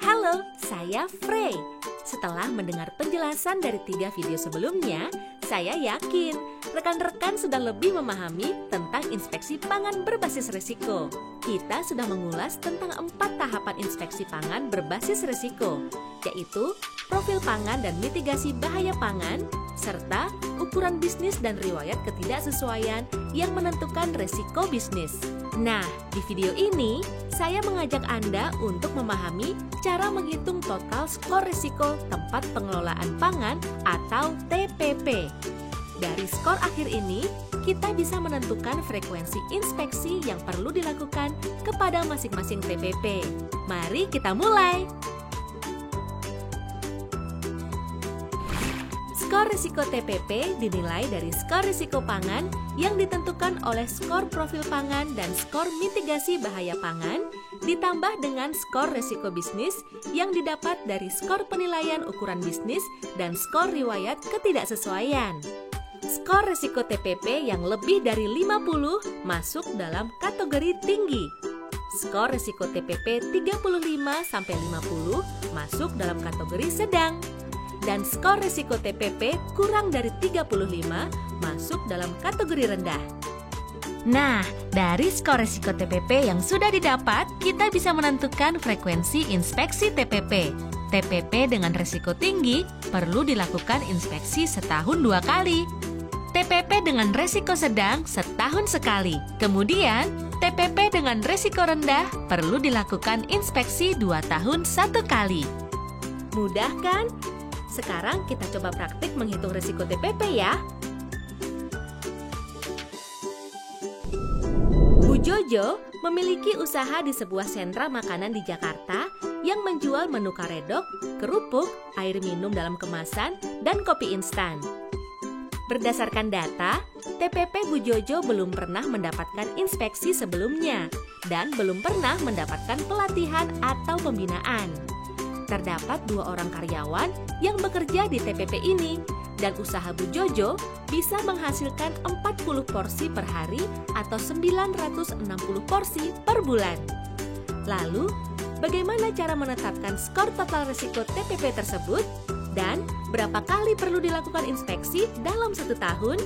Halo, saya Frey. Setelah mendengar penjelasan dari 3 video sebelumnya, saya yakin rekan-rekan sudah lebih memahami tentang inspeksi pangan berbasis risiko. Kita sudah mengulas tentang 4 tahapan inspeksi pangan berbasis risiko, yaitu profil pangan dan mitigasi bahaya pangan, serta ukuran bisnis dan riwayat ketidaksesuaian yang menentukan risiko bisnis. Nah, di video ini, saya mengajak Anda untuk memahami cara menghitung total skor risiko tempat pengelolaan pangan atau TPP. Dari skor akhir ini, kita bisa menentukan frekuensi inspeksi yang perlu dilakukan kepada masing-masing TPP. Mari kita mulai! Skor risiko TPP dinilai dari skor risiko pangan yang ditentukan oleh skor profil pangan dan skor mitigasi bahaya pangan, ditambah dengan skor risiko bisnis yang didapat dari skor penilaian ukuran bisnis dan skor riwayat ketidaksesuaian. Skor risiko TPP yang lebih dari 50 masuk dalam kategori tinggi. Skor risiko TPP 35-50 masuk dalam kategori sedang. Dan skor risiko TPP kurang dari 35 masuk dalam kategori rendah. Nah, dari skor risiko TPP yang sudah didapat, kita bisa menentukan frekuensi inspeksi TPP. TPP dengan risiko tinggi perlu dilakukan inspeksi setahun 2 kali. TPP dengan risiko sedang setahun sekali. Kemudian, TPP dengan risiko rendah perlu dilakukan inspeksi 2 tahun 1 kali. Mudah kan? Sekarang kita coba praktik menghitung risiko TPP ya. Bu Jojo memiliki usaha di sebuah sentra makanan di Jakarta yang menjual menu karedok, kerupuk, air minum dalam kemasan, dan kopi instan. Berdasarkan data, TPP Bu Jojo belum pernah mendapatkan inspeksi sebelumnya dan belum pernah mendapatkan pelatihan atau pembinaan. Terdapat 2 orang karyawan yang bekerja di TPP ini, dan usaha Bu Jojo bisa menghasilkan 40 porsi per hari atau 960 porsi per bulan. Lalu, bagaimana cara menetapkan skor total risiko TPP tersebut? Dan berapa kali perlu dilakukan inspeksi dalam 1 tahun?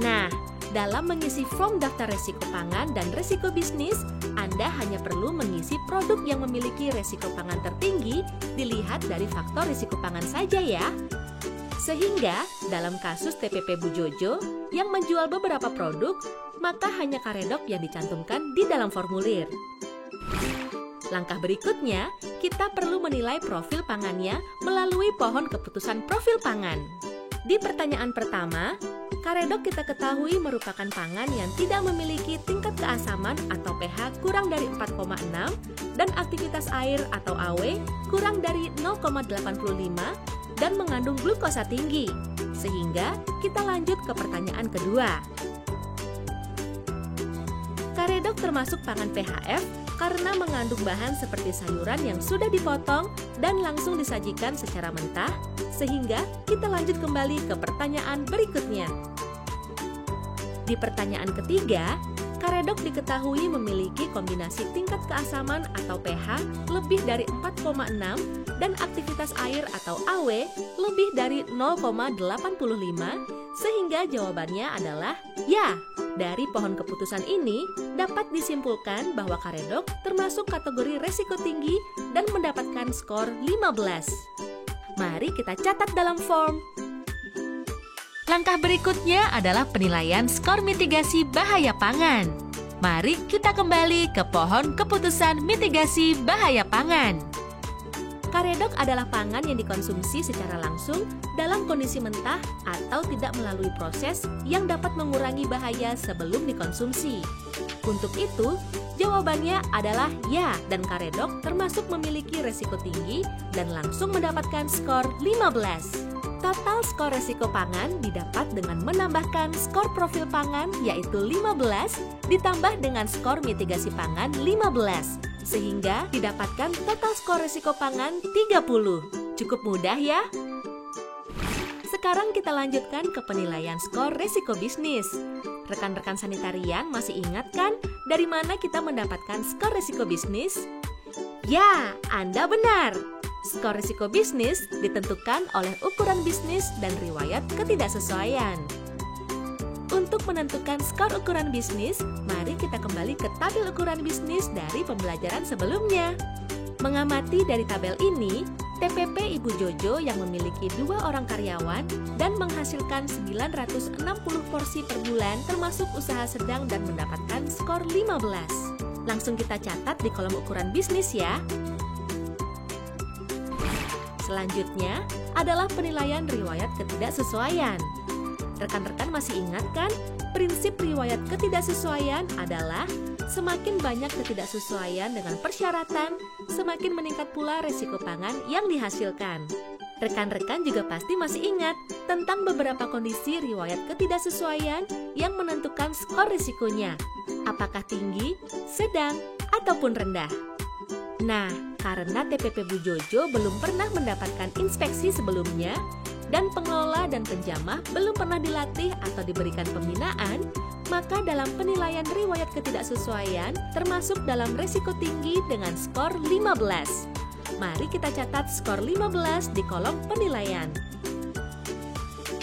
Nah, dalam mengisi form daftar risiko pangan dan risiko bisnis, Anda hanya perlu mengisi produk yang memiliki risiko pangan tertinggi dilihat dari faktor risiko pangan saja ya. Sehingga, dalam kasus TPP Bu Jojo yang menjual beberapa produk, maka hanya karedok yang dicantumkan di dalam formulir. Langkah berikutnya, kita perlu menilai profil pangannya melalui pohon keputusan profil pangan. Di pertanyaan pertama, karedok kita ketahui merupakan pangan yang tidak memiliki tingkat keasaman atau pH kurang dari 4,6 dan aktivitas air atau AW kurang dari 0,85 dan mengandung glukosa tinggi. Sehingga kita lanjut ke pertanyaan kedua. Karedok termasuk pangan PHF karena mengandung bahan seperti sayuran yang sudah dipotong dan langsung disajikan secara mentah, sehingga kita lanjut kembali ke pertanyaan berikutnya. Di pertanyaan ketiga, karedok diketahui memiliki kombinasi tingkat keasaman atau pH lebih dari 4,6 dan aktivitas air atau AW lebih dari 0,85, sehingga jawabannya adalah ya. Dari pohon keputusan ini, dapat disimpulkan bahwa karedok termasuk kategori risiko tinggi dan mendapatkan skor 15. Mari kita catat dalam form. Langkah berikutnya adalah penilaian skor mitigasi bahaya pangan. Mari kita kembali ke pohon keputusan mitigasi bahaya pangan. Karedok adalah pangan yang dikonsumsi secara langsung dalam kondisi mentah atau tidak melalui proses yang dapat mengurangi bahaya sebelum dikonsumsi. Untuk itu, jawabannya adalah ya, dan karedok termasuk memiliki risiko tinggi dan langsung mendapatkan skor 15. Total skor risiko pangan didapat dengan menambahkan skor profil pangan yaitu 15 ditambah dengan skor mitigasi pangan 15. Sehingga didapatkan total skor risiko pangan 30. Cukup mudah ya? Sekarang kita lanjutkan ke penilaian skor risiko bisnis. Rekan-rekan sanitarian masih ingat kan dari mana kita mendapatkan skor risiko bisnis? Ya, Anda benar. Skor risiko bisnis ditentukan oleh ukuran bisnis dan riwayat ketidaksesuaian. Untuk menentukan skor ukuran bisnis, mari kita kembali ke tabel ukuran bisnis dari pembelajaran sebelumnya. Mengamati dari tabel ini, TPP Ibu Jojo yang memiliki 2 orang karyawan dan menghasilkan 960 porsi per bulan termasuk usaha sedang dan mendapatkan skor 15. Langsung kita catat di kolom ukuran bisnis ya. Selanjutnya adalah penilaian riwayat ketidaksesuaian. Rekan-rekan masih ingat kan? Prinsip riwayat ketidaksesuaian adalah semakin banyak ketidaksesuaian dengan persyaratan, semakin meningkat pula resiko pangan yang dihasilkan. Rekan-rekan juga pasti masih ingat tentang beberapa kondisi riwayat ketidaksesuaian yang menentukan skor risikonya. Apakah tinggi, sedang, ataupun rendah? Nah, karena TPP Bu Jojo belum pernah mendapatkan inspeksi sebelumnya, dan pengelola dan penjamah belum pernah dilatih atau diberikan pembinaan, maka dalam penilaian riwayat ketidaksesuaian termasuk dalam resiko tinggi dengan skor 15. Mari kita catat skor 15 di kolom penilaian.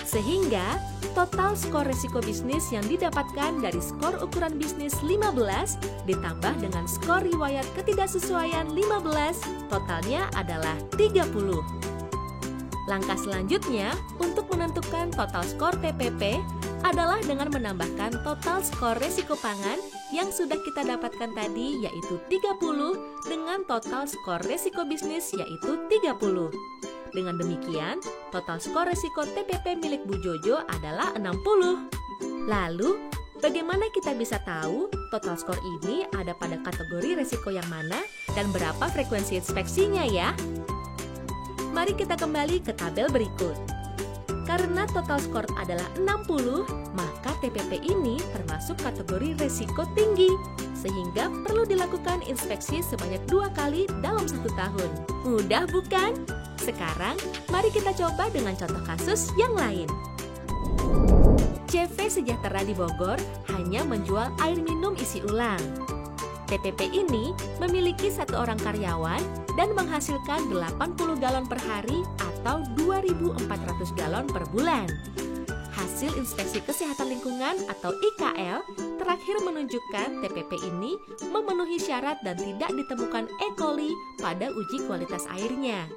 Sehingga total skor resiko bisnis yang didapatkan dari skor ukuran bisnis 15 ditambah dengan skor riwayat ketidaksesuaian 15, totalnya adalah 30. Langkah selanjutnya untuk menentukan total skor TPP adalah dengan menambahkan total skor resiko pangan yang sudah kita dapatkan tadi yaitu 30 dengan total skor resiko bisnis yaitu 30. Dengan demikian, total skor resiko TPP milik Bu Jojo adalah 60. Lalu, bagaimana kita bisa tahu total skor ini ada pada kategori resiko yang mana dan berapa frekuensi inspeksinya ya? Mari kita kembali ke tabel berikut. Karena total skor adalah 60, maka TPP ini termasuk kategori resiko tinggi, sehingga perlu dilakukan inspeksi sebanyak 2 kali dalam 1 tahun. Mudah bukan? Sekarang, mari kita coba dengan contoh kasus yang lain. CV Sejahtera di Bogor hanya menjual air minum isi ulang. TPP ini memiliki 1 orang karyawan dan menghasilkan 80 galon per hari atau 2.400 galon per bulan. Hasil inspeksi kesehatan lingkungan atau IKL terakhir menunjukkan TPP ini memenuhi syarat dan tidak ditemukan E. coli pada uji kualitas airnya.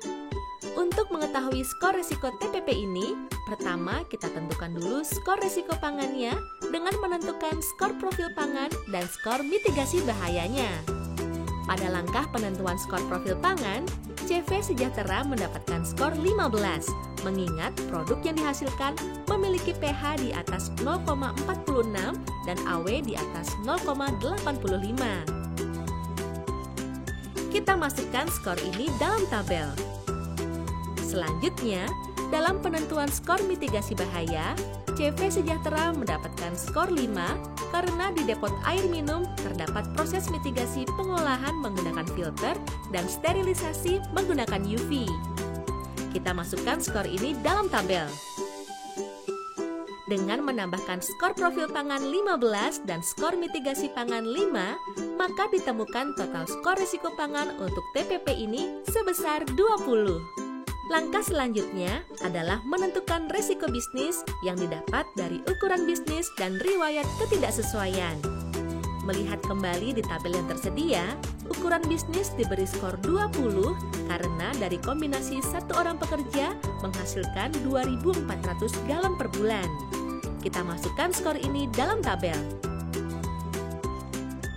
Untuk mengetahui skor risiko TPP ini, pertama kita tentukan dulu skor risiko pangannya dengan menentukan skor profil pangan dan skor mitigasi bahayanya. Pada langkah penentuan skor profil pangan, CV Sejahtera mendapatkan skor 15, mengingat produk yang dihasilkan memiliki pH di atas 0,46 dan AW di atas 0,85. Kita masukkan skor ini dalam tabel. Selanjutnya, dalam penentuan skor mitigasi bahaya, CV Sejahtera mendapatkan skor 5 karena di depot air minum terdapat proses mitigasi pengolahan menggunakan filter dan sterilisasi menggunakan UV. Kita masukkan skor ini dalam tabel. Dengan menambahkan skor profil pangan 15 dan skor mitigasi pangan 5, maka ditemukan total skor risiko pangan untuk TPP ini sebesar 20. Langkah selanjutnya adalah menentukan risiko bisnis yang didapat dari ukuran bisnis dan riwayat ketidaksesuaian. Melihat kembali di tabel yang tersedia, ukuran bisnis diberi skor 20 karena dari kombinasi 1 orang pekerja menghasilkan 2.400 galon per bulan. Kita masukkan skor ini dalam tabel.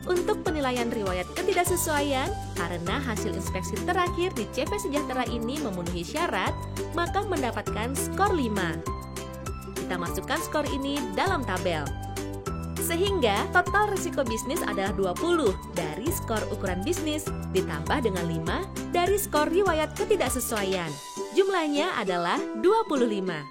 Untuk penilaian riwayat ketidaksesuaian, karena hasil inspeksi terakhir di CV Sejahtera ini memenuhi syarat, maka mendapatkan skor 5. Kita masukkan skor ini dalam tabel. Sehingga total risiko bisnis adalah 20 dari skor ukuran bisnis, ditambah dengan 5 dari skor riwayat ketidaksesuaian. Jumlahnya adalah 25.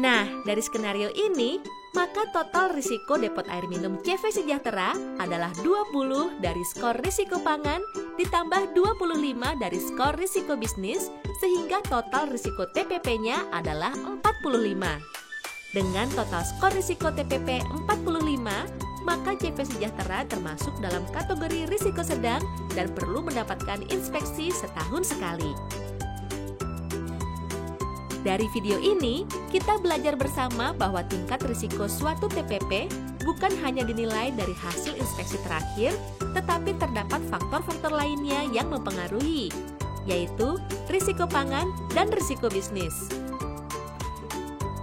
Nah, dari skenario ini, maka total risiko depot air minum CV Sejahtera adalah 20 dari skor risiko pangan ditambah 25 dari skor risiko bisnis, sehingga total risiko TPP-nya adalah 45. Dengan total skor risiko TPP 45, maka CV Sejahtera termasuk dalam kategori risiko sedang dan perlu mendapatkan inspeksi setahun sekali. Dari video ini, kita belajar bersama bahwa tingkat risiko suatu TPP bukan hanya dinilai dari hasil inspeksi terakhir, tetapi terdapat faktor-faktor lainnya yang mempengaruhi, yaitu risiko pangan dan risiko bisnis.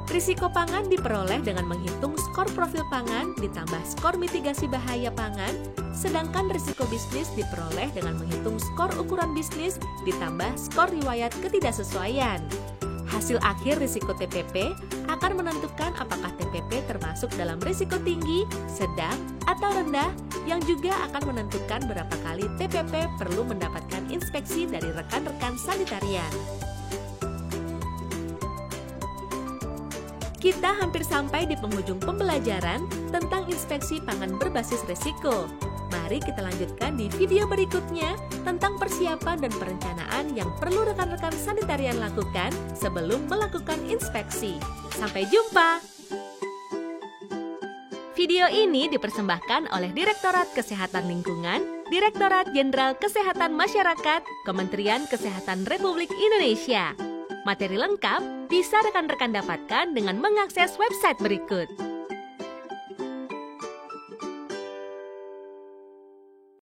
Risiko pangan diperoleh dengan menghitung skor profil pangan ditambah skor mitigasi bahaya pangan, sedangkan risiko bisnis diperoleh dengan menghitung skor ukuran bisnis ditambah skor riwayat ketidaksesuaian. Hasil akhir risiko TPP akan menentukan apakah TPP termasuk dalam risiko tinggi, sedang, atau rendah, yang juga akan menentukan berapa kali TPP perlu mendapatkan inspeksi dari rekan-rekan sanitarian. Kita hampir sampai di penghujung pembelajaran tentang inspeksi pangan berbasis risiko. Mari kita lanjutkan di video berikutnya tentang persiapan dan perencanaan yang perlu rekan-rekan sanitarian lakukan sebelum melakukan inspeksi. Sampai jumpa! Video ini dipersembahkan oleh Direktorat Kesehatan Lingkungan, Direktorat Jenderal Kesehatan Masyarakat, Kementerian Kesehatan Republik Indonesia. Materi lengkap bisa rekan-rekan dapatkan dengan mengakses website berikut.